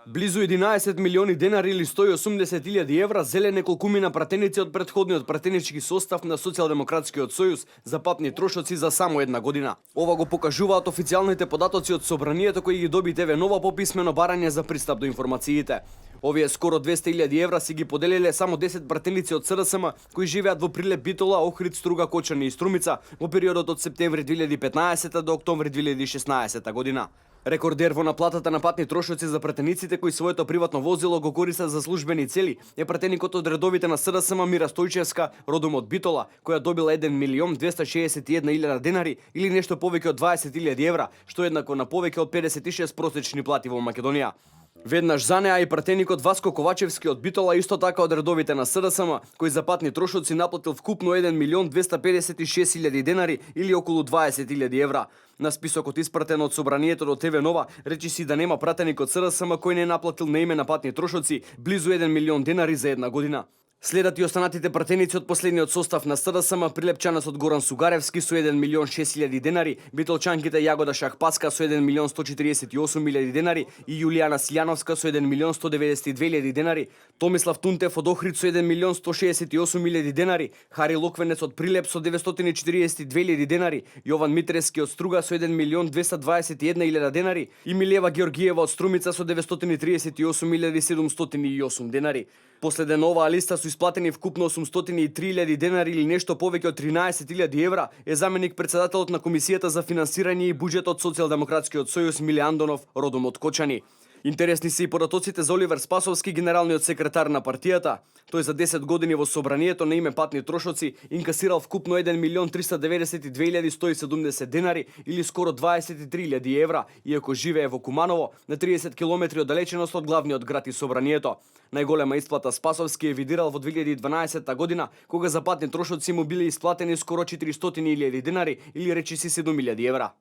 Близу 11 милиони денари или 180.000 евра зеле неколкумина пратеници од претходниот пратенички состав на Социјалдемократскиот сојуз за патни трошоци за само една година. Ова го покажуваат официјалните податоци од собранието кои ги доби ТВ Нова по писмено барање за пристап до информациите. Овие скоро 200.000 евра си ги поделиле само 10 пратеници од СДСМ кои живеат во Прилеп, Битола, Охрид, Струга, Кочани и Струмица во периодот од септември 2015 до октомври 2016 година. Рекордер во наплатата на патни трошоци за пратениците кои своето приватно возило го користат за службени цели е пратеникот од редовите на СДСМ Мира Стојчевска, родом од Битола, која добила 1.261.000 денари или нешто повеќе од 20.000 евра, што е еднакво на повеќе од 56 просечни плати во Македонија. Веднаш за неа и пратеникот Васко Ковачевски од Битола исто така од редовите на СДСМ, кој за патни трошоци наплатил вкупно 1.256.000 денари или околу 20.000 евра. На списокот испратен од собранието до ТВ Нова речи си да нема пратеник од СДСМ кој не наплатил на име на патни трошоци близу 1 милион денари за една година. Следат и останатите пратеници од последниот состав на СДСМ, прилепчанецот Горан Сугаревски со 1.006.000 денари, битолчанките Јагода Шахпаска со 1.148.000 денари и Јулијана Силјановска со 1.192.000 денари, Томислав Тунтев од Охрид со 1.168.000 денари, Хари Локвенец од Прилеп со 942.000 денари, Јован Митрески од Струга со 1.221.000 денари и Милева Георгиева од Струмица со 938.708 денари. Последен оваа листа со исплатени вкупно 803.000 денари или нешто повеќе од 13.000 евра е заменик председателот на Комисијата за финансирање и буџет од Социјалдемократскиот сојуз Миле Андонов, родом од Кочани. Интересни се и податоците за Оливер Спасовски, генералниот секретар на партијата. Тој за 10 години во собранието на име патни трошоци инкасирал вкупно 1.392.170 денари или скоро 23.000 евра, иако живее во Куманово, на 30 километри оддалеченост од главниот град и собранието. Најголема исплата Спасовски е видирал во 2012 година, кога за патни трошоци му биле исплатени скоро 400.000 денари или речиси 7.000 евра.